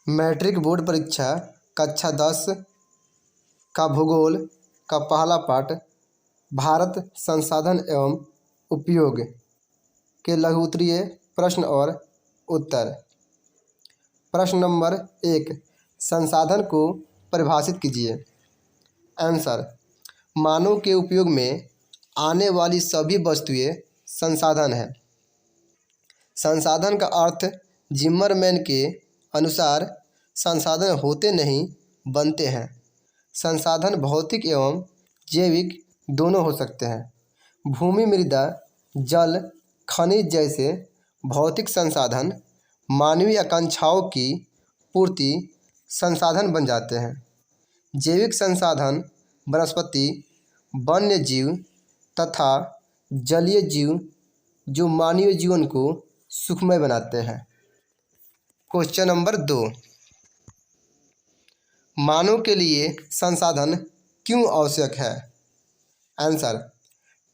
Matric board परीक्षा कक्षा 10 का भूगोल का पहला पाठ भारत संसाधन एवं उपयोग के लघु उत्तरीय प्रश्न और उत्तर। प्रश्न नंबर 1, संसाधन को परिभाषित कीजिए। आंसर, मानव के उपयोग में आने वाली सभी वस्तुएं संसाधन है। संसाधन का अर्थ जिमरमैन के अनुसार संसाधन होते नहीं बनते हैं। संसाधन भौतिक एवं जैविक दोनों हो सकते हैं। भूमि, मृदा, जल, खनिज जैसे भौतिक संसाधन मानवीय आकांक्षाओं की पूर्ति संसाधन बन जाते हैं। जैविक संसाधन वनस्पति, वन्य जीव तथा जलीय जीव जो मानवीय जीवन को सुखमय बनाते हैं। क्वेश्चन नंबर 2, मानव के लिए संसाधन क्यों आवश्यक है? आंसर,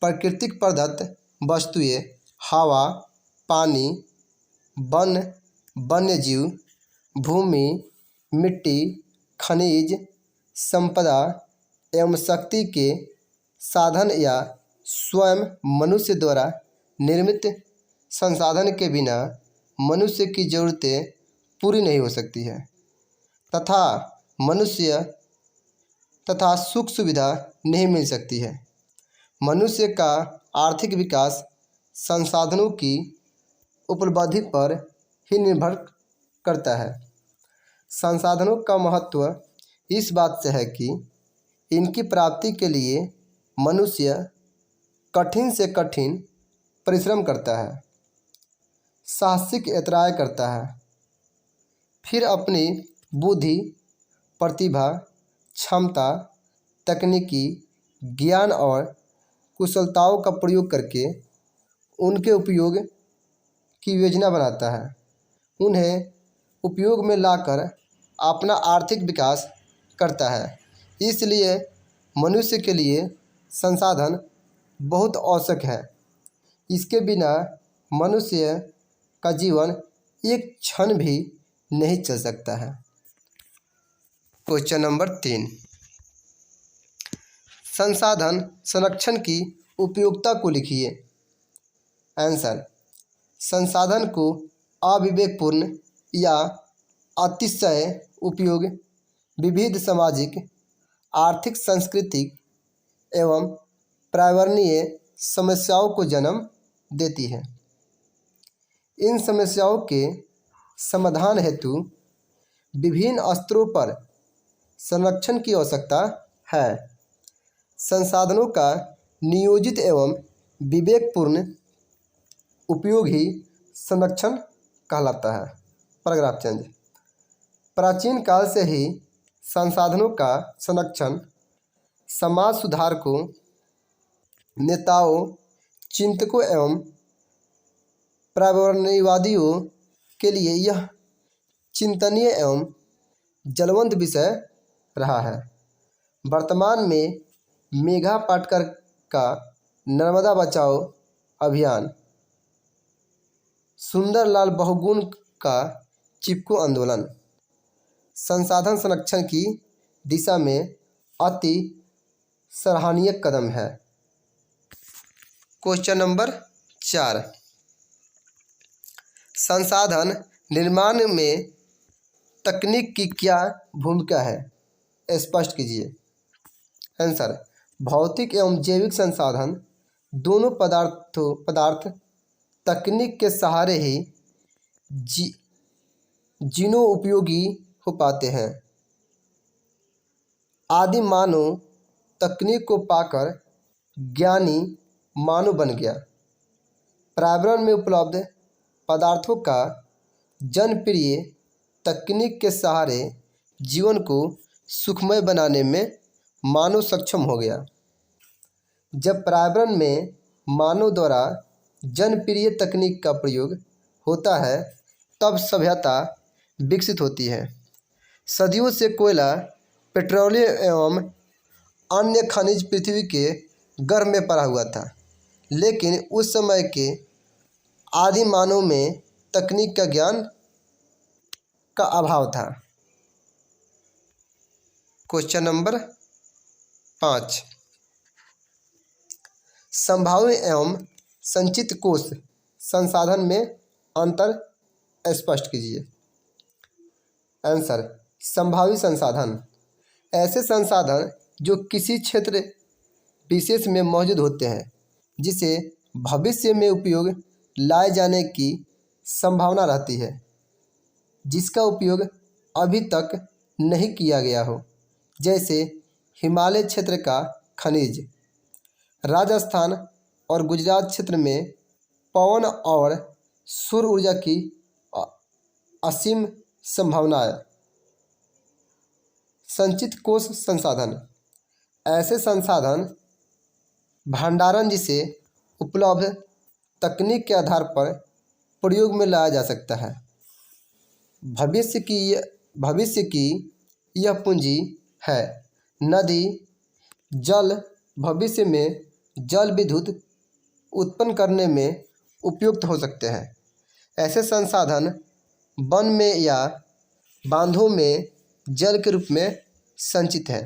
प्राकृतिक प्रदत्त वस्तुएं, हवा, पानी, वन, वन्य जीव, भूमि, मिट्टी, खनिज संपदा एवं शक्ति के साधन या स्वयं मनुष्य द्वारा निर्मित संसाधन के बिना मनुष्य की ज़रूरतें पूरी नहीं हो सकती है तथा मनुष्य तथा सुख सुविधा नहीं मिल सकती है। मनुष्य का आर्थिक विकास संसाधनों की उपलब्धि पर ही निर्भर करता है। संसाधनों का महत्व इस बात से है कि इनकी प्राप्ति के लिए मनुष्य कठिन से कठिन परिश्रम करता है, साहसिक यात्राएं करता है, फिर अपनी बुद्धि, प्रतिभा, क्षमता, तकनीकी ज्ञान और कुशलताओं का प्रयोग करके उनके उपयोग की योजना बनाता है। उन्हें उपयोग में लाकर अपना आर्थिक विकास करता है। इसलिए मनुष्य के लिए संसाधन बहुत आवश्यक है। इसके बिना मनुष्य का जीवन एक क्षण भी नहीं चल सकता है। क्वेश्चन नंबर 3, संसाधन संरक्षण की उपयोगिता को लिखिए। आंसर, संसाधन को अविवेकपूर्ण या अतिशय उपयोग विविध सामाजिक, आर्थिक, सांस्कृतिक एवं पर्यावरणीय समस्याओं को जन्म देती है। इन समस्याओं के समाधान हेतु विभिन्न स्तरों पर संरक्षण की आवश्यकता है। संसाधनों का नियोजित एवं विवेकपूर्ण उपयोग ही संरक्षण कहलाता है। Paragraph change. प्राचीन काल से ही संसाधनों का संरक्षण समाज सुधारकों, नेताओं, चिंतकों एवं पर्यावरणवादियों के लिए यह चिंतनीय एवं ज्वलंत विषय रहा है। वर्तमान में मेघा पाटकर का नर्मदा बचाओ अभियान, सुंदरलाल बहुगुण का चिपको आंदोलन संसाधन संरक्षण की दिशा में अति सराहनीय कदम है। क्वेश्चन नंबर 4, संसाधन निर्माण में तकनीक की क्या भूमिका है? स्पष्ट कीजिए। आंसर, भौतिक एवं जैविक संसाधन दोनों पदार्थ तकनीक के सहारे ही जिनों उपयोगी हो पाते हैं। आदि मानव तकनीक को पाकर ज्ञानी मानव बन गया। पर्यावरण में उपलब्ध पदार्थों का जनप्रिय तकनीक के सहारे जीवन को सुखमय बनाने में मानव सक्षम हो गया। जब पर्यावरण में मानव द्वारा जनप्रिय तकनीक का प्रयोग होता है तब सभ्यता विकसित होती है। सदियों से कोयला, पेट्रोलियम एवं अन्य खनिज पृथ्वी के गर्भ में पड़ा हुआ था, लेकिन उस समय के आदि मानव में तकनीक का ज्ञान का अभाव था। क्वेश्चन नंबर 5, संभाव्य एवं संचित कोष संसाधन में अंतर स्पष्ट कीजिए। आंसर, संभावित संसाधन ऐसे संसाधन जो किसी क्षेत्र विशेष में मौजूद होते हैं, जिसे भविष्य में उपयोग लाए जाने की संभावना रहती है, जिसका उपयोग अभी तक नहीं किया गया हो, जैसे हिमालय क्षेत्र का खनिज, राजस्थान और गुजरात क्षेत्र में पवन और सौर ऊर्जा की असीम संभावनाएं। संचित कोष संसाधन ऐसे संसाधन भंडारण जिसे उपलब्ध तकनीक के आधार पर प्रयोग में लाया जा सकता है। भविष्य की यह पूंजी है। नदी जल भविष्य में जल विद्युत उत्पन्न करने में उपयुक्त हो सकते हैं। ऐसे संसाधन वन में या बांधों में जल के रूप में संचित है।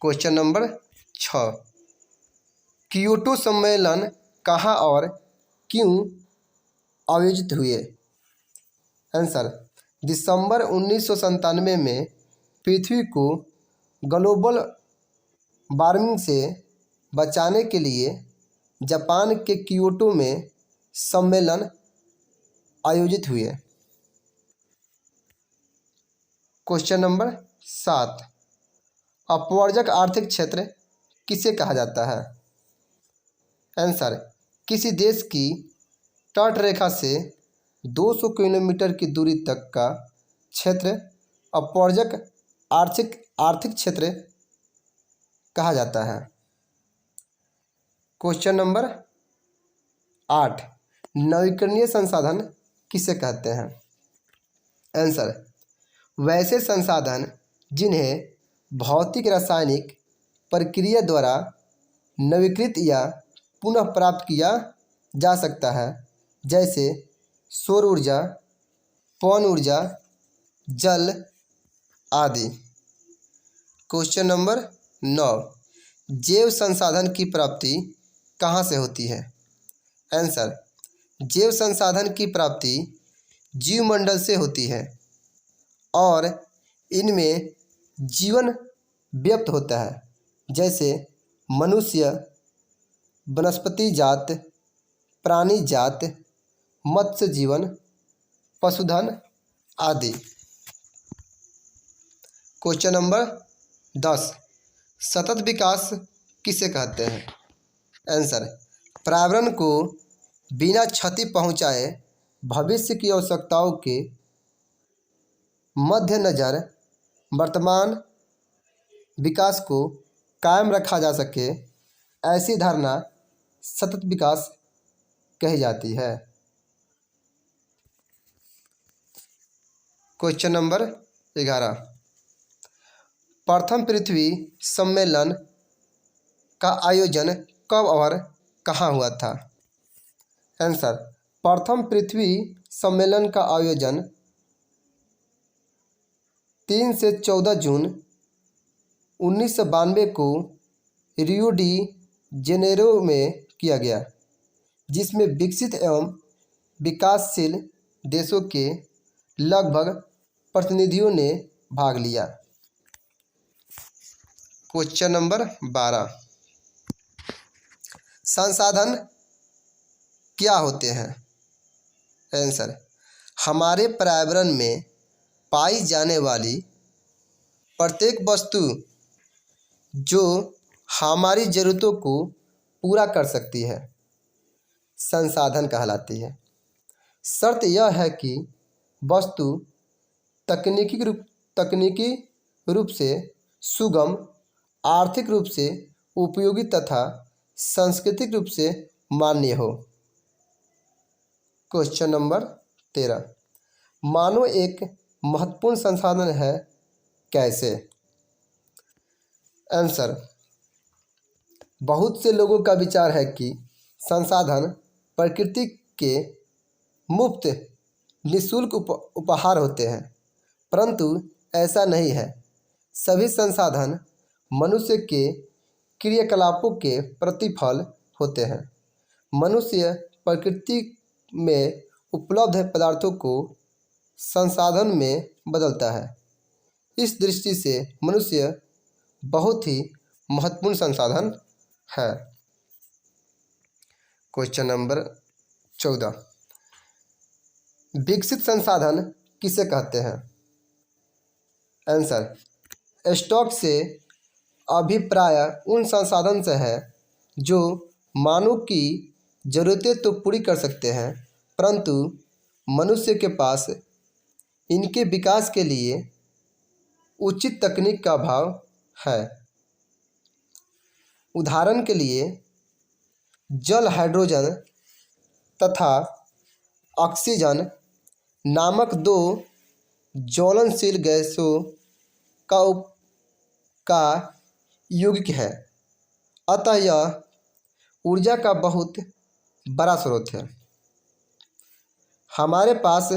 क्वेश्चन नंबर 6, कियोटो सम्मेलन कहाँ और क्यों आयोजित हुए? आंसर, दिसंबर 1997 में पृथ्वी को ग्लोबल वार्मिंग से बचाने के लिए जापान के कियोटो में सम्मेलन आयोजित हुए। क्वेश्चन नंबर 7, अपवर्जक आर्थिक क्षेत्र किसे कहा जाता है? आंसर, किसी देश की तटरेखा से 200 किलोमीटर की दूरी तक का क्षेत्र अपवर्जक आर्थिक क्षेत्र कहा जाता है। क्वेश्चन नंबर 8, नवीकरणीय संसाधन किसे कहते हैं? आंसर, वैसे संसाधन जिन्हें भौतिक रासायनिक प्रक्रिया द्वारा नवीकृत या पुनः प्राप्त किया जा सकता है, जैसे सौर ऊर्जा, पवन ऊर्जा, जल आदि। क्वेश्चन नंबर 9, जैव संसाधन की प्राप्ति कहाँ से होती है? आंसर, जैव संसाधन की प्राप्ति जीवमंडल से होती है और इनमें जीवन व्याप्त होता है, जैसे मनुष्य, वनस्पति जात, प्राणी जात, मत्स्य जीवन, पशुधन आदि। क्वेश्चन नंबर 10, सतत विकास किसे कहते हैं? आंसर, पर्यावरण को बिना क्षति पहुंचाए भविष्य की आवश्यकताओं के मद्देनजर वर्तमान विकास को कायम रखा जा सके, ऐसी धारणा सतत विकास कही जाती है। क्वेश्चन नंबर 11, प्रथम पृथ्वी सम्मेलन का आयोजन कब और कहाँ हुआ था? आंसर, प्रथम पृथ्वी सम्मेलन का आयोजन 3 से 14 जून 1992 को रियो डी जेनेरो में किया गया, जिसमें विकसित एवं विकासशील देशों के लगभग प्रतिनिधियों ने भाग लिया। क्वेश्चन नंबर 12, संसाधन क्या होते हैं? आंसर, हमारे पर्यावरण में पाई जाने वाली प्रत्येक वस्तु जो हमारी ज़रूरतों को पूरा कर सकती है संसाधन कहलाती है। शर्त यह है कि वस्तु तकनीकी रूप से सुगम, आर्थिक रूप से उपयोगी तथा सांस्कृतिक रूप से मान्य हो। क्वेश्चन नंबर 13, मानव एक महत्वपूर्ण संसाधन है, कैसे? आंसर, बहुत से लोगों का विचार है कि संसाधन प्रकृति के मुफ्त निःशुल्क उपहार होते हैं, परंतु ऐसा नहीं है। सभी संसाधन मनुष्य के क्रियाकलापों के प्रतिफल होते हैं। मनुष्य प्रकृति में उपलब्ध पदार्थों को संसाधन में बदलता है। इस दृष्टि से मनुष्य बहुत ही महत्वपूर्ण संसाधन है। क्वेश्चन नंबर 14, विकसित संसाधन किसे कहते हैं? आंसर, स्टॉक से अभिप्राय उन संसाधन से है जो मानव की ज़रूरतें तो पूरी कर सकते हैं, परंतु मनुष्य के पास इनके विकास के लिए उचित तकनीक का अभाव है। उदाहरण के लिए जल, हाइड्रोजन तथा ऑक्सीजन नामक दो ज्वलनशील गैसों का यौगिक है, अतः यह ऊर्जा का बहुत बड़ा स्रोत है। हमारे पास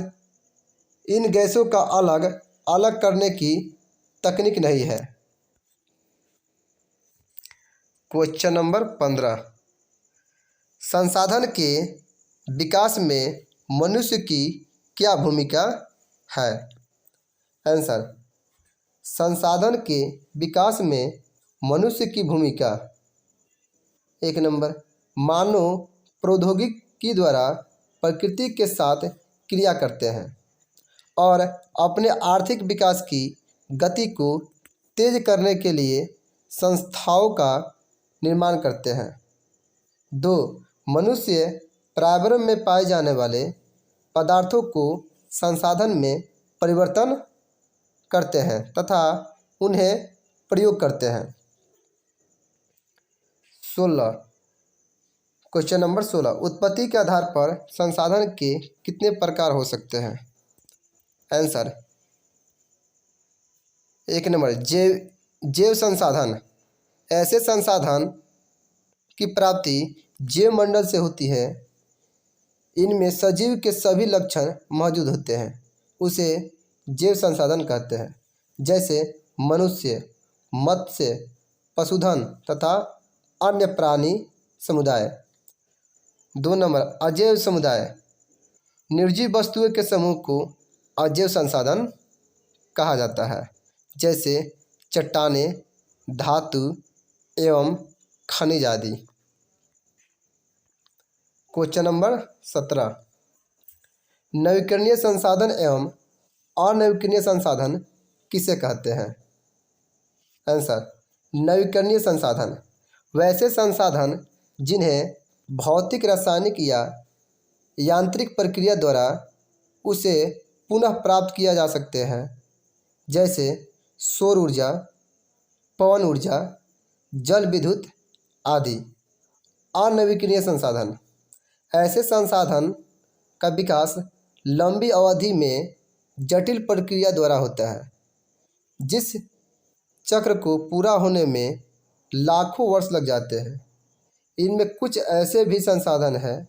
इन गैसों का अलग अलग करने की तकनीक नहीं है। क्वेश्चन नंबर 15, संसाधन के विकास में मनुष्य की क्या भूमिका है? आंसर, संसाधन के विकास में मनुष्य की भूमिका, 1 नंबर, मानव प्रौद्योगिकी द्वारा प्रकृति के साथ क्रिया करते हैं और अपने आर्थिक विकास की गति को तेज करने के लिए संस्थाओं का निर्माण करते हैं। 2, मनुष्य पर्यावरण में पाए जाने वाले पदार्थों को संसाधन में परिवर्तन करते हैं तथा उन्हें प्रयोग करते हैं। 16, क्वेश्चन नंबर 16, उत्पत्ति के आधार पर संसाधन के कितने प्रकार हो सकते हैं? आंसर, 1 नंबर, जैव संसाधन, ऐसे संसाधन की प्राप्ति जैव मंडल से होती है। इनमें सजीव के सभी लक्षण मौजूद होते हैं, उसे जैव संसाधन कहते हैं, जैसे मनुष्य, मत्स्य, पशुधन तथा अन्य प्राणी समुदाय। 2 नंबर, अजैव समुदाय, निर्जीव वस्तुओं के समूह को अजैव संसाधन कहा जाता है, जैसे चट्टानें, धातु एवं खनिज आदि। क्वेश्चन नंबर 17, नवीकरणीय संसाधन एवं अनवीकरणीय संसाधन किसे कहते हैं? आंसर, नवीकरणीय संसाधन वैसे संसाधन जिन्हें भौतिक, रासायनिक या यांत्रिक प्रक्रिया द्वारा उसे पुनः प्राप्त किया जा सकते हैं, जैसे सौर ऊर्जा, पवन ऊर्जा, जल विद्युत आदि। अनवीकरणीय संसाधन, ऐसे संसाधन का विकास लंबी अवधि में जटिल प्रक्रिया द्वारा होता है, जिस चक्र को पूरा होने में लाखों वर्ष लग जाते हैं। इनमें कुछ ऐसे भी संसाधन हैं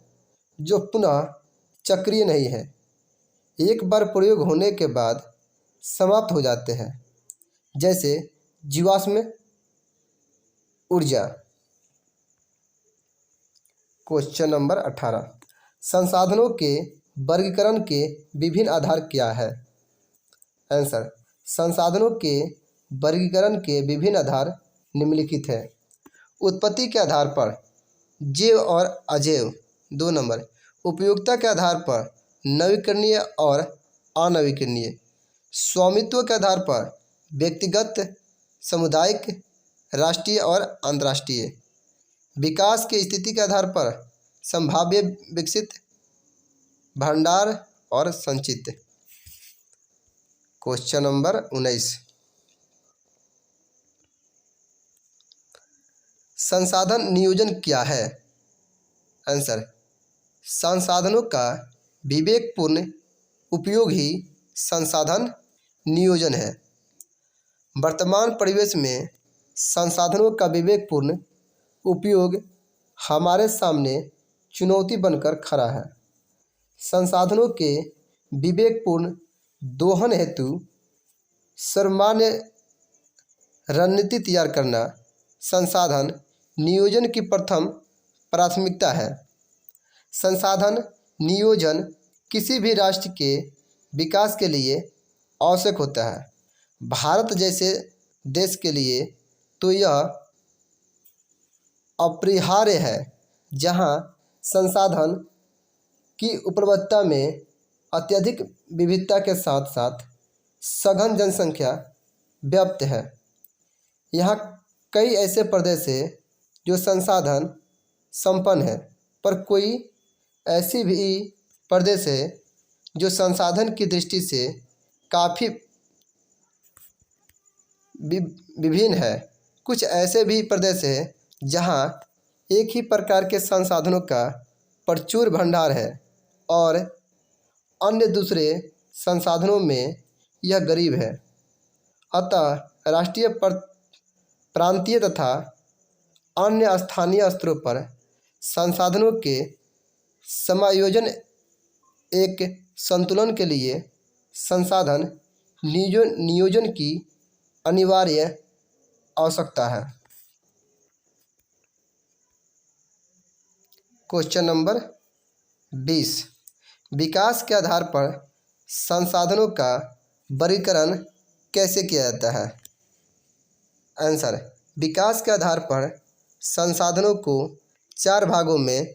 जो पुनः चक्रीय नहीं है, एक बार प्रयोग होने के बाद समाप्त हो जाते हैं, जैसे जीवाश्म ऊर्जा। क्वेश्चन नंबर 18, संसाधनों के वर्गीकरण के विभिन्न आधार क्या है? आंसर, संसाधनों के वर्गीकरण के विभिन्न आधार निम्नलिखित है। उत्पत्ति के आधार पर जैव और अजैव। 2 नंबर, उपयोगिता के आधार पर नवीकरणीय और अनवीकरणीय। स्वामित्व के आधार पर व्यक्तिगत, सामुदायिक, राष्ट्रीय और अंतर्राष्ट्रीय। विकास की स्थिति के आधार पर संभाव्य, विकसित, भंडार और संचित। क्वेश्चन नंबर 19, संसाधन नियोजन क्या है? आंसर, संसाधनों का विवेकपूर्ण उपयोग ही संसाधन नियोजन है। वर्तमान परिवेश में संसाधनों का विवेकपूर्ण उपयोग हमारे सामने चुनौती बनकर खड़ा है। संसाधनों के विवेकपूर्ण दोहन हेतु सर्वमान्य रणनीति तैयार करना संसाधन नियोजन की प्रथम प्राथमिकता है। संसाधन नियोजन किसी भी राष्ट्र के विकास के लिए आवश्यक होता है। भारत जैसे देश के लिए तो यह अपरिहार्य है, जहां संसाधन की उपलब्धता में अत्यधिक विविधता के साथ साथ सघन जनसंख्या व्याप्त है। यहाँ कई ऐसे प्रदेश हैं जो संसाधन संपन्न है, पर कोई ऐसी भी प्रदेश है जो संसाधन की दृष्टि से काफ़ी विभिन्न है। कुछ ऐसे भी प्रदेश हैं जहाँ एक ही प्रकार के संसाधनों का प्रचुर भंडार है और अन्य दूसरे संसाधनों में यह गरीब है। अतः राष्ट्रीय प्रांतीय तथा अन्य स्थानीय स्तरों पर संसाधनों के समायोजन एक संतुलन के लिए संसाधन नियोजन की अनिवार्य आवश्यकता है। क्वेश्चन नंबर 20, विकास के आधार पर संसाधनों का वर्गीकरण कैसे किया जाता है? आंसर, विकास के आधार पर संसाधनों को 4 भागों में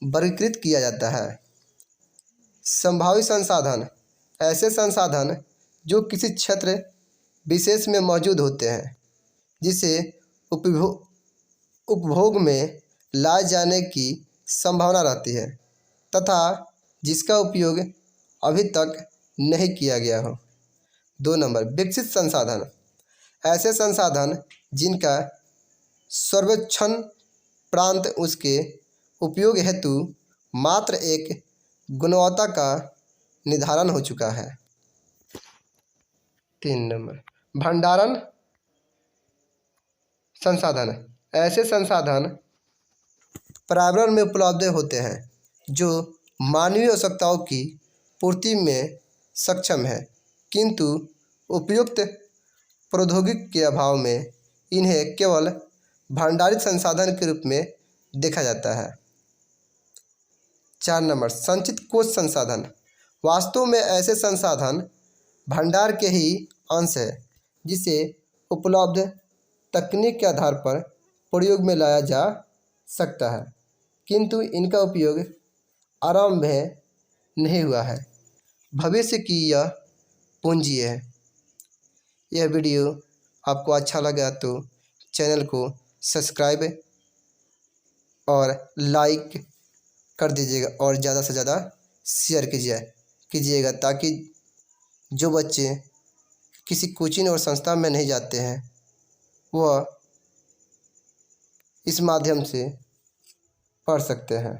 वर्गीकृत किया जाता है। संभावित संसाधन, ऐसे संसाधन जो किसी क्षेत्र विशेष में मौजूद होते हैं, जिसे उपभोग में लाए जाने की संभावना रहती है तथा जिसका उपयोग अभी तक नहीं किया गया हो। 2 नंबर, विकसित संसाधन, ऐसे संसाधन जिनका सर्वेक्षण प्रांत उसके उपयोग हेतु मात्र एक गुणवत्ता का निर्धारण हो चुका है। 3 नंबर, भंडारण संसाधन, ऐसे संसाधन पर्यावरण में उपलब्ध होते हैं जो मानवीय आवश्यकताओं की पूर्ति में सक्षम है, किंतु उपयुक्त प्रौद्योगिकी के अभाव में इन्हें केवल भंडारित संसाधन के रूप में देखा जाता है। 4 नंबर, संचित कोष संसाधन, वास्तव में ऐसे संसाधन भंडार के ही अंश है जिसे उपलब्ध तकनीक के आधार पर प्रयोग में लाया जा सकता है, किंतु इनका उपयोग आरंभ में नहीं हुआ है। भविष्य की यह पूंजी है। यह वीडियो आपको अच्छा लगा तो चैनल को सब्सक्राइब और लाइक कर दीजिएगा और ज़्यादा से ज़्यादा शेयर कीजिएगा ताकि जो बच्चे किसी कोचिंग और संस्था में नहीं जाते हैं वह इस माध्यम से पढ़ सकते हैं।